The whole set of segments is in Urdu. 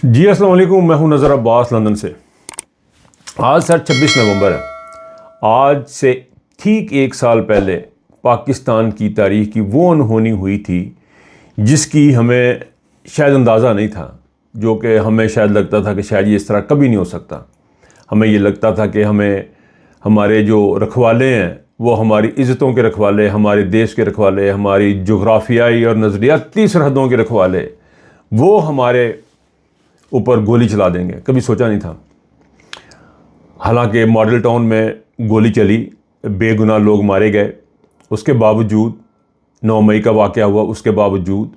جی السلام علیکم، میں ہوں نظر عباس لندن سے۔ آج سر 26 نومبر ہے۔ آج سے ٹھیک ایک سال پہلے پاکستان کی تاریخ کی وہ انہونی ہوئی تھی جس کی ہمیں شاید اندازہ نہیں تھا، جو کہ ہمیں شاید لگتا تھا کہ شاید یہ اس طرح کبھی نہیں ہو سکتا۔ ہمیں یہ لگتا تھا کہ ہمارے جو رکھوالے ہیں وہ ہماری عزتوں کے رکھوالے، ہمارے دیش کے رکھوالے، ہماری جغرافیائی اور نظریاتی سرحدوں کے رکھوالے، وہ ہمارے اوپر گولی چلا دیں گے۔ کبھی سوچا نہیں تھا۔ حالانکہ ماڈل ٹاؤن میں گولی چلی، بے گناہ لوگ مارے گئے، اس کے باوجود 9 مئی کا واقعہ ہوا، اس کے باوجود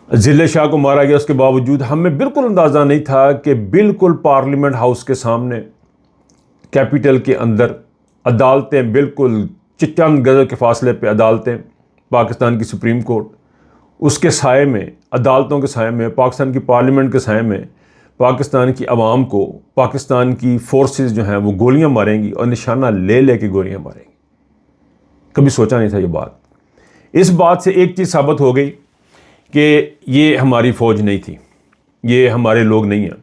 ضلع شاہ کو مارا گیا، اس کے باوجود ہمیں بالکل اندازہ نہیں تھا کہ بالکل پارلیمنٹ ہاؤس کے سامنے، کیپٹل کے اندر عدالتیں، بالکل چند گز کے فاصلے پہ عدالتیں، پاکستان کی سپریم کورٹ، اس کے سائے میں، عدالتوں کے سائے میں، پاکستان کی پارلیمنٹ کے سائے میں پاکستان کی عوام کو پاکستان کی فورسز جو ہیں وہ گولیاں ماریں گی اور نشانہ لے لے کے گولیاں ماریں گی۔ کبھی سوچا نہیں تھا یہ بات۔ اس بات سے ایک چیز ثابت ہو گئی کہ یہ ہماری فوج نہیں تھی، یہ ہمارے لوگ نہیں ہیں۔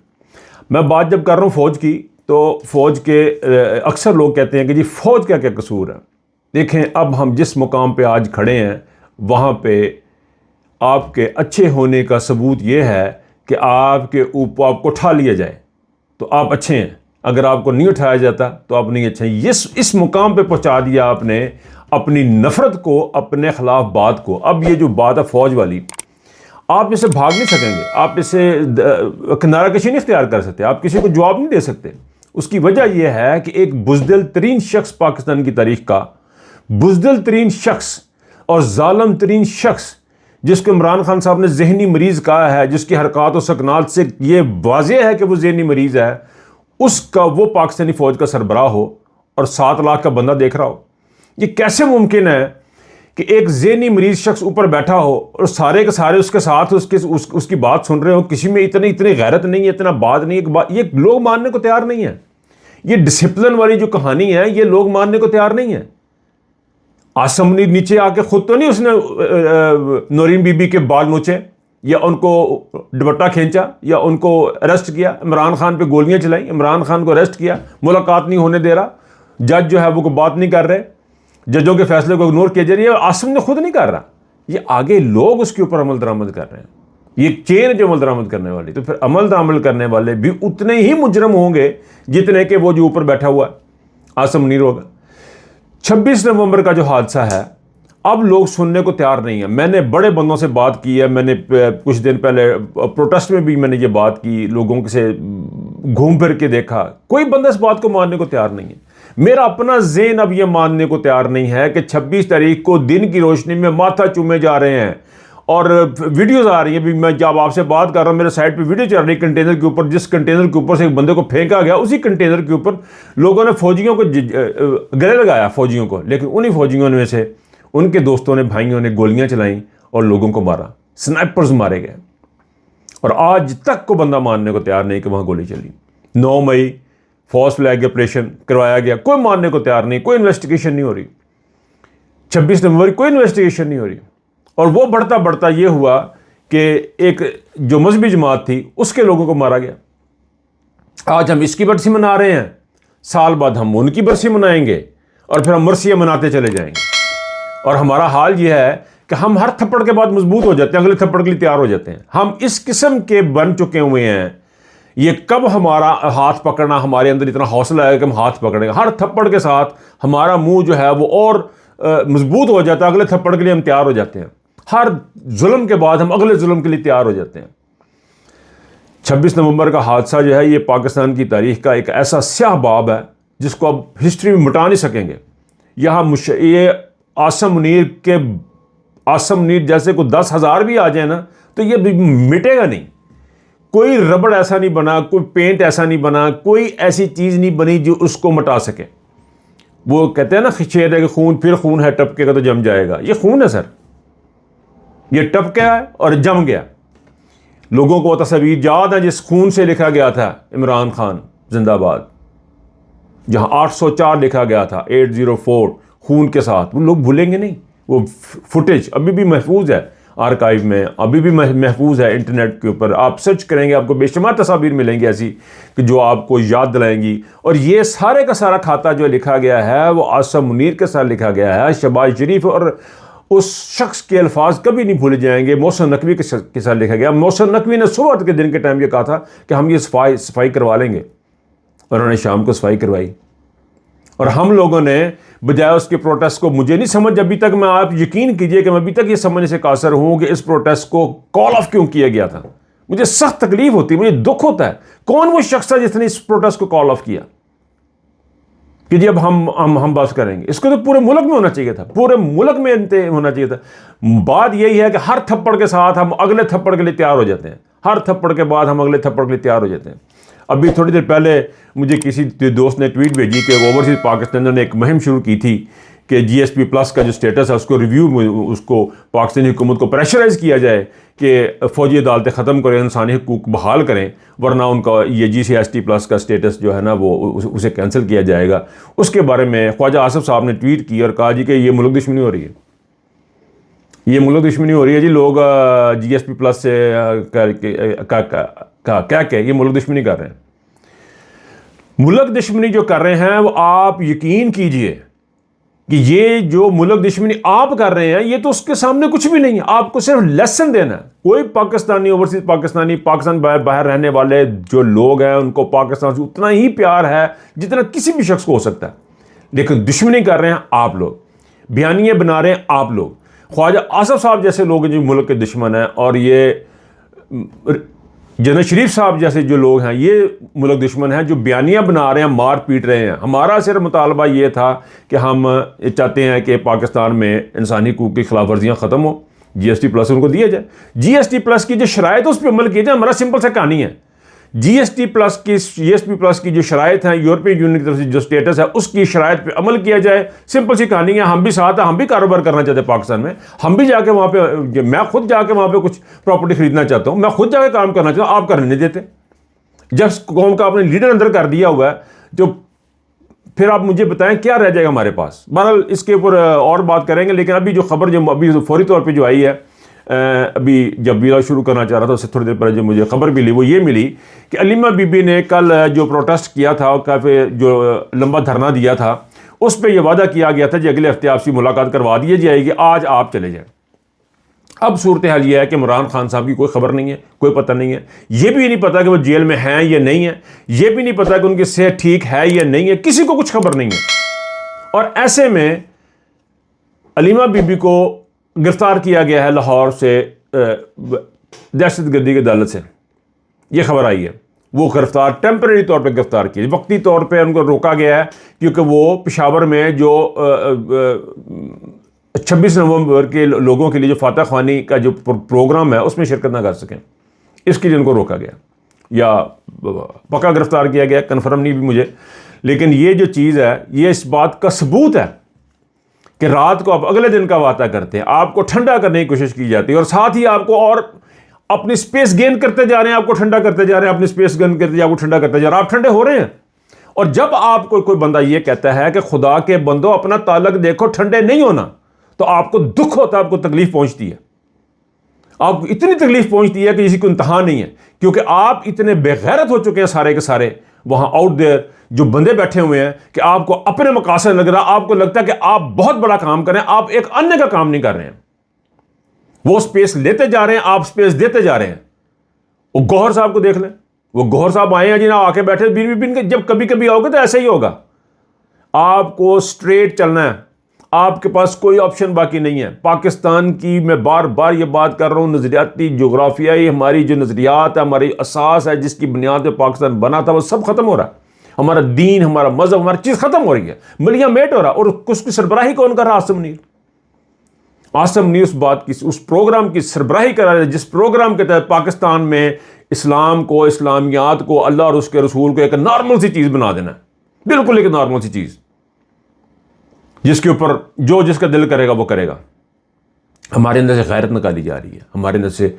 میں بات جب کر رہا ہوں فوج کی، تو فوج کے اکثر لوگ کہتے ہیں کہ جی فوج کا کیا قصور ہے۔ دیکھیں، اب ہم جس مقام پہ آج کھڑے ہیں وہاں پہ آپ کے اچھے ہونے کا ثبوت یہ ہے کہ آپ کے اوپر آپ کو اٹھا لیا جائے تو آپ اچھے ہیں، اگر آپ کو نہیں اٹھایا جاتا تو آپ نہیں اچھے ہیں۔ اس مقام پہ پہنچا دیا آپ نے اپنی نفرت کو، اپنے خلاف بات کو۔ اب یہ جو بات ہے فوج والی، آپ اسے بھاگ نہیں سکیں گے، آپ اسے کنارہ کشی نہیں اختیار کر سکتے، آپ کسی کو جواب نہیں دے سکتے۔ اس کی وجہ یہ ہے کہ ایک بزدل ترین شخص پاکستان کی تاریخ کا، بزدل ترین شخص اور ظالم ترین شخص، جس کو عمران خان صاحب نے ذہنی مریض کہا ہے، جس کی حرکات و سکنات سے یہ واضح ہے کہ وہ ذہنی مریض ہے، اس کا وہ پاکستانی فوج کا سربراہ ہو اور 7 لاکھ کا بندہ دیکھ رہا ہو۔ یہ کیسے ممکن ہے کہ ایک ذہنی مریض شخص اوپر بیٹھا ہو اور سارے کے سارے اس کے ساتھ اس کی بات سن رہے ہو؟ کسی میں اتنی غیرت نہیں ہے، اتنا بات نہیں ہے، یہ لوگ ماننے کو تیار نہیں ہیں۔ یہ ڈسپلن والی جو کہانی ہے یہ لوگ ماننے کو تیار نہیں ہیں۔ عاصم منیر نیچے آ کے خود تو نہیں اس نے نورین بی بی کے بال نوچے یا ان کو دوپٹہ کھینچا یا ان کو اریسٹ کیا، عمران خان پہ گولیاں چلائیں، عمران خان کو اریسٹ کیا، ملاقات نہیں ہونے دے رہا، جج جو ہے وہ کوئی بات نہیں کر رہے، ججوں کے فیصلے کو اگنور کیا جا رہا ہے۔ عاصم نے خود نہیں کر رہا، یہ آگے لوگ اس کے اوپر عمل درآمد کر رہے ہیں۔ یہ چین ہے جو عمل درآمد کرنے والی، تو پھر عمل درآمد کرنے والے بھی اتنے ہی مجرم ہوں گے جتنے کہ وہ جو اوپر بیٹھا ہوا ہے عاصم منیر ہوگا۔ 26 نومبر کا جو حادثہ ہے، اب لوگ سننے کو تیار نہیں ہیں۔ میں نے بڑے بندوں سے بات کی ہے، میں نے کچھ دن پہلے پروٹیسٹ میں بھی میں نے یہ بات کی، لوگوں سے گھوم پھر کے دیکھا، کوئی بندہ اس بات کو ماننے کو تیار نہیں ہے۔ میرا اپنا ذہن اب یہ ماننے کو تیار نہیں ہے کہ 26 تاریخ کو دن کی روشنی میں ماتھا چومے جا رہے ہیں اور ویڈیوز آ رہی ہیں بھی۔ میں جب آپ سے بات کر رہا ہوں میرے سائٹ پہ ویڈیو چل رہی ہے کنٹینر کے اوپر، جس کنٹینر کے اوپر سے ایک بندے کو پھینکا گیا، اسی کنٹینر کے اوپر لوگوں نے فوجیوں کو گلے لگایا فوجیوں کو، لیکن انہی فوجیوں میں سے ان کے دوستوں نے، بھائیوں نے گولیاں چلائیں اور لوگوں کو مارا، سنائپرز مارے گئے، اور آج تک کو بندہ ماننے کو تیار نہیں کہ وہاں گولی چلی۔ 9 مئی فالس فلیگ آپریشن کروایا گیا، کوئی ماننے کو تیار نہیں، کوئی انویسٹیگیشن نہیں ہو رہی۔ 26 نومبر کوئی انویسٹیگیشن نہیں ہو رہی، اور وہ بڑھتا بڑھتا یہ ہوا کہ ایک جو مذہبی جماعت تھی اس کے لوگوں کو مارا گیا۔ آج ہم اس کی برسی منا رہے ہیں، سال بعد ہم ان کی برسی منائیں گے، اور پھر ہم مرثیہ مناتے چلے جائیں گے۔ اور ہمارا حال یہ ہے کہ ہم ہر تھپڑ کے بعد مضبوط ہو جاتے ہیں، اگلے تھپڑ کے لیے تیار ہو جاتے ہیں۔ ہم اس قسم کے بن چکے ہوئے ہیں، یہ کب ہمارا ہاتھ پکڑنا، ہمارے اندر اتنا حوصلہ ہے کہ ہم ہاتھ پکڑیں گے؟ ہر تھپڑ کے ساتھ ہمارا منہ جو ہے وہ اور مضبوط ہو جاتا ہے، اگلے تھپڑ کے لیے ہم تیار ہو جاتے ہیں۔ ہر ظلم کے بعد ہم اگلے ظلم کے لیے تیار ہو جاتے ہیں۔ 26 نومبر کا حادثہ جو ہے یہ پاکستان کی تاریخ کا ایک ایسا سیاہ باب ہے جس کو اب ہسٹری میں مٹا نہیں سکیں گے۔ یہاں یہ عاصم منیر جیسے کوئی 10,000 بھی آ جائے نا تو یہ مٹے گا نہیں۔ کوئی ربڑ ایسا نہیں بنا، کوئی پینٹ ایسا نہیں بنا، کوئی ایسی چیز نہیں بنی جو اس کو مٹا سکے۔ وہ کہتے ہیں نا شعر ہے کہ خون پھر خون ہے، ٹپکے گا تو جم جائے گا۔ یہ خون ہے سر، یہ ٹپکا ہے اور جم گیا۔ لوگوں کو تصاویر یاد ہیں جس خون سے لکھا گیا تھا عمران خان زندہ باد، جہاں 804 لکھا گیا تھا، 804 خون کے ساتھ۔ وہ لوگ بھولیں گے نہیں، وہ فوٹیج ابھی بھی محفوظ ہے۔ آرکائیو میں ابھی بھی محفوظ ہے انٹرنیٹ کے اوپر. آپ سرچ کریں گے آپ کو بے شمار تصاویر ملیں گی ایسی کہ جو آپ کو یاد دلائیں گی. اور یہ سارے کا سارا کھاتا جو لکھا گیا ہے وہ عاصم منیر کے ساتھ لکھا گیا ہے, شہباز شریف اور اس شخص کے الفاظ کبھی نہیں بھولے جائیں گے, محسن نقوی کے ساتھ لکھا گیا. محسن نقوی نے صبح کے دن کے ٹائم یہ کہا تھا کہ ہم یہ صفائی کروا لیں گے, اور انہوں نے شام کو صفائی کروائی. اور ہم لوگوں نے بجائے اس کے پروٹیسٹ کو, مجھے نہیں سمجھ ابھی تک, میں آپ یقین کیجئے کہ میں ابھی تک یہ سمجھنے سے قاصر ہوں کہ اس پروٹیسٹ کو کال آف کیوں کیا گیا تھا. مجھے سخت تکلیف ہوتی ہے, مجھے دکھ ہوتا ہے. کون وہ شخص ہے جس نے اس پروٹیسٹ کو کال آف کیا کہ جی اب ہم بس کریں گے؟ اس کو تو پورے ملک میں ہونا چاہیے تھا, پورے ملک میں ہونا چاہیے تھا. بات یہی ہے کہ ہر تھپڑ کے ساتھ ہم اگلے تھپڑ کے لیے تیار ہو جاتے ہیں, ہر تھپڑ کے بعد ہم اگلے تھپڑ کے لیے تیار ہو جاتے ہیں. ابھی تھوڑی دیر پہلے مجھے کسی دوست نے ٹویٹ بھیجی کہ اوورسیز پاکستانیوں نے ایک مہم شروع کی تھی کہ جی ایس پی پلس کا جو سٹیٹس ہے اس کو ریویو, اس کو پاکستانی حکومت کو پریشرائز کیا جائے کہ فوجی عدالتیں ختم کریں, انسانی حقوق بحال کریں, ورنہ ان کا یہ جی سی ایس ٹی پلس کا سٹیٹس جو ہے نا وہ اسے کینسل کیا جائے گا. اس کے بارے میں خواجہ آصف صاحب نے ٹویٹ کی اور کہا جی کہ یہ ملک دشمنی ہو رہی ہے, یہ ملک دشمنی ہو رہی ہے جی. لوگ جی ایس پی پلس سے کیا کہ یہ ملک دشمنی کر رہے ہیں. ملک دشمنی جو کر رہے ہیں وہ آپ یقین کیجئے کہ یہ جو ملک دشمنی آپ کر رہے ہیں یہ تو اس کے سامنے کچھ بھی نہیں ہے. آپ کو صرف لیسن دینا ہے. کوئی پاکستانی, اوورسیز پاکستانی, پاکستان باہر رہنے والے جو لوگ ہیں ان کو پاکستان سے اتنا ہی پیار ہے جتنا کسی بھی شخص کو ہو سکتا ہے, لیکن دشمنی کر رہے ہیں آپ لوگ, بیانیے بنا رہے ہیں آپ لوگ. خواجہ آصف صاحب جیسے لوگ جو ملک کے دشمن ہیں, اور یہ جنرل شریف صاحب جیسے جو لوگ ہیں یہ ملک دشمن ہیں جو بیانیاں بنا رہے ہیں, مار پیٹ رہے ہیں. ہمارا صرف مطالبہ یہ تھا کہ ہم چاہتے ہیں کہ پاکستان میں انسانی حقوق کی خلاف ورزیاں ختم ہوں, جی ایس ٹی پلس ان کو دیا جائے. جی ایس ٹی پلس کی جو شرائط اس پہ عمل کیا جائے. ہمارا سمپل سا کہانی ہے, جی ایس ٹی پلس کی, جی ایس پی پلس کی جو شرائط ہیں یورپین یونین کی طرف سے جو سٹیٹس ہے اس کی شرائط پہ عمل کیا جائے. سمپل سی کہانی ہے. ہم بھی ساتھ ہیں, ہم بھی کاروبار کرنا چاہتے ہیں پاکستان میں, ہم بھی جا کے وہاں پہ, میں خود جا کے وہاں پہ کچھ پراپرٹی خریدنا چاہتا ہوں, میں خود جا کے کام کرنا چاہتا ہوں, آپ کرنے نہیں دیتے. جب قوم کا آپ نے لیڈر اندر کر دیا ہوا ہے جو, پھر آپ مجھے بتائیں کیا رہ جائے گا ہمارے پاس. بہرحال اس کے اوپر اور بات کریں گے, لیکن ابھی جو خبر جو ابھی فوری طور پہ جو آئی ہے, ابھی جب ویلا شروع کرنا چاہ رہا تھا اس سے تھوڑی دیر پہلے جو مجھے خبر ملی وہ یہ ملی کہ علیمہ بی بی نے کل جو پروٹیسٹ کیا تھا, کافی جو لمبا دھرنا دیا تھا, اس پہ یہ وعدہ کیا گیا تھا کہ اگلے ہفتے آپ سے ملاقات کروا دی جائے گی, آج آپ چلے جائیں. اب صورتحال یہ ہے کہ عمران خان صاحب کی کوئی خبر نہیں ہے, کوئی پتہ نہیں ہے. یہ بھی نہیں پتا کہ وہ جیل میں ہیں یا نہیں ہے, یہ بھی نہیں پتا کہ ان کی صحت ٹھیک ہے یا نہیں ہے, کسی کو کچھ خبر نہیں ہے. اور ایسے میں علیمہ بی بی کو گرفتار کیا گیا ہے لاہور سے, دہشت گردی کی عدالت سے, یہ خبر آئی ہے. وہ گرفتار ٹیمپریری طور پہ گرفتار کیے, وقتی طور پہ ان کو روکا گیا ہے کیونکہ وہ پشاور میں جو 26 نومبر کے لوگوں کے لیے جو فاتح خوانی کا جو پروگرام ہے اس میں شرکت نہ کر سکیں, اس کے لیے ان کو روکا گیا یا پکا گرفتار کیا گیا, کنفرم نہیں بھی مجھے. لیکن یہ جو چیز ہے یہ اس بات کا ثبوت ہے کہ رات کو آپ اگلے دن کا وعدہ کرتے ہیں, آپ کو ٹھنڈا کرنے کی کوشش کی جاتی ہے, اور ساتھ ہی آپ کو اور اپنی سپیس گین کرتے جا رہے ہیں, آپ کو ٹھنڈا کرتے جا رہے ہیں, اپنی سپیس گین کرتے جا, آپ کو ٹھنڈا کرتے جا رہے ہیں, آپ ٹھنڈے ہو رہے ہیں. اور جب آپ کو کوئی بندہ یہ کہتا ہے کہ خدا کے بندو اپنا تعلق دیکھو, ٹھنڈے نہیں ہونا, تو آپ کو دکھ ہوتا ہے, آپ کو تکلیف پہنچتی ہے, آپ کو اتنی تکلیف پہنچتی ہے کہ کسی کو انتہا نہیں ہے, کیونکہ آپ اتنے بے غیرت ہو چکے ہیں سارے کے سارے وہاں آؤٹ دیر جو بندے بیٹھے ہوئے ہیں کہ آپ کو اپنے مقاصد لگ رہا, آپ کو لگتا ہے کہ آپ بہت بڑا کام کریں, آپ ایک انیہ کا کام نہیں کر رہے ہیں. وہ سپیس لیتے جا رہے ہیں, آپ سپیس دیتے جا رہے ہیں. وہ گوہر صاحب کو دیکھ لیں, وہ گوہر صاحب آئے ہیں جی نا, آ کے بیٹھے بین کے, جب کبھی کبھی آؤ گے تو ایسا ہی ہوگا. آپ کو اسٹریٹ چلنا ہے, آپ کے پاس کوئی آپشن باقی نہیں ہے. پاکستان کی میں بار بار یہ بات کر رہا ہوں, نظریاتی جغرافیائی ہماری جو نظریات ہے, ہماری اساس ہے جس کی بنیاد پہ پاکستان بنا تھا, وہ سب ختم ہو رہا ہے. ہمارا دین, ہمارا مذہب, ہماری چیز ختم ہو رہی ہے, ملیاں میٹ ہو رہا. اور اس کی سربراہی کون کر رہا؟ عاصم منیر. عاصم منیر اس بات کی, اس پروگرام کی سربراہی کر رہا ہے جس پروگرام کے تحت پاکستان میں اسلام کو, اسلامیات کو, اللہ اور اس کے رسول کو ایک نارمل سی چیز بنا دینا ہے, بالکل ایک نارمل سی چیز جس کے اوپر جو جس کا دل کرے گا وہ کرے گا. ہمارے اندر سے غیرت نکالی جا رہی ہے, ہمارے اندر سے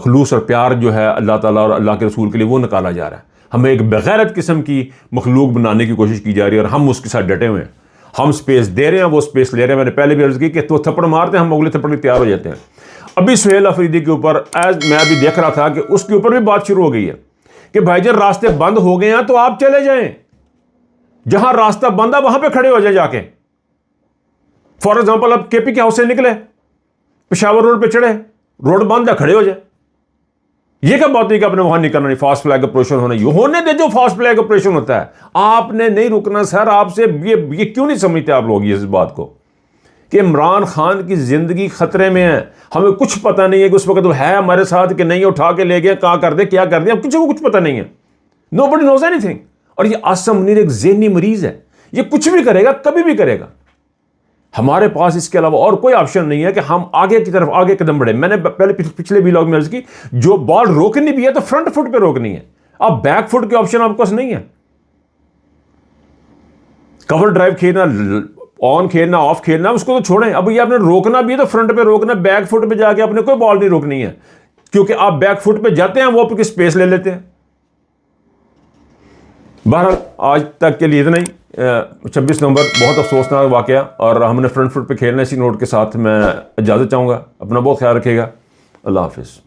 خلوص اور پیار جو ہے اللہ تعالیٰ اور اللہ کے رسول کے لیے وہ نکالا جا رہا ہے. ہمیں ایک بغیرت قسم کی مخلوق بنانے کی کوشش کی جا رہی ہے, اور ہم اس کے ساتھ ڈٹے ہوئے ہیں. ہم سپیس دے رہے ہیں, وہ سپیس لے رہے ہیں. میں نے پہلے بھی عرض کی کہ تو تھپڑ مارتے ہیں, ہم اگلے تھپڑ کے تیار ہو جاتے ہیں. ابھی سہیل افریدی کے اوپر میں ابھی دیکھ رہا تھا کہ اس کے اوپر بھی بات شروع ہو گئی ہے کہ بھائی جان راستے بند ہو گئے ہیں تو آپ چلے جائیں، جہاں راستہ بند ہے وہاں پہ کھڑے ہو جائیں جا کے. فار ایگزامپل اب کے پی کے ہاؤس سے نکلے، پشاور روڈ پہ چڑھے، روڈ بند ہے، کھڑے ہو جائے. یہ کیا بات ہے کہ آپ نے وہاں نہیں کرنا، نہیں فاسٹ فلیگ آپریشن ہونے دے، جو فاسٹ فلیگ آپریشن ہوتا ہے آپ نے نہیں رکنا. سر آپ سے یہ کیوں نہیں سمجھتے آپ لوگ اس بات کو کہ عمران خان کی زندگی خطرے میں ہے؟ ہمیں کچھ پتہ نہیں ہے کہ اس وقت وہ ہے ہمارے ساتھ کہ نہیں، اٹھا کے لے گئے، کہاں کر دے، کیا کر دیں، اب کسی کو کچھ پتہ نہیں ہے. نو بڈی نوز اینی تھنگ. اور یہ عاصم منیر ایک ذہنی مریض ہے، یہ کچھ بھی کرے گا، کبھی بھی کرے گا. ہمارے پاس اس کے علاوہ اور کوئی آپشن نہیں ہے کہ ہم آگے کی طرف آگے قدم بڑھیں. میں نے پہلے پچھلے ویلاگ میں عرض کی، جو بال روکنی بھی ہے تو فرنٹ فٹ پہ روکنی ہے. اب بیک فٹ کے آپشن آپ کے پاس نہیں ہے. کور ڈرائیو کھیلنا، آن کھیلنا، آف کھیلنا، اس کو تو چھوڑیں. اب یہ آپ نے روکنا بھی ہے تو فرنٹ پہ روکنا، بیک فٹ پہ جا کے آپ نے کوئی بال نہیں روکنی ہے، کیونکہ آپ بیک فٹ پہ جاتے ہیں وہ اسپیس لے لیتے ہیں. بہرحال آج تک کے لیے اتنا ہی. 26 نومبر بہت افسوسناک واقعہ، اور ہم نے فرنٹ فٹ پہ کھیلنا. اسی نوٹ کے ساتھ میں اجازت چاہوں گا. اپنا بہت خیال رکھیے گا. اللہ حافظ.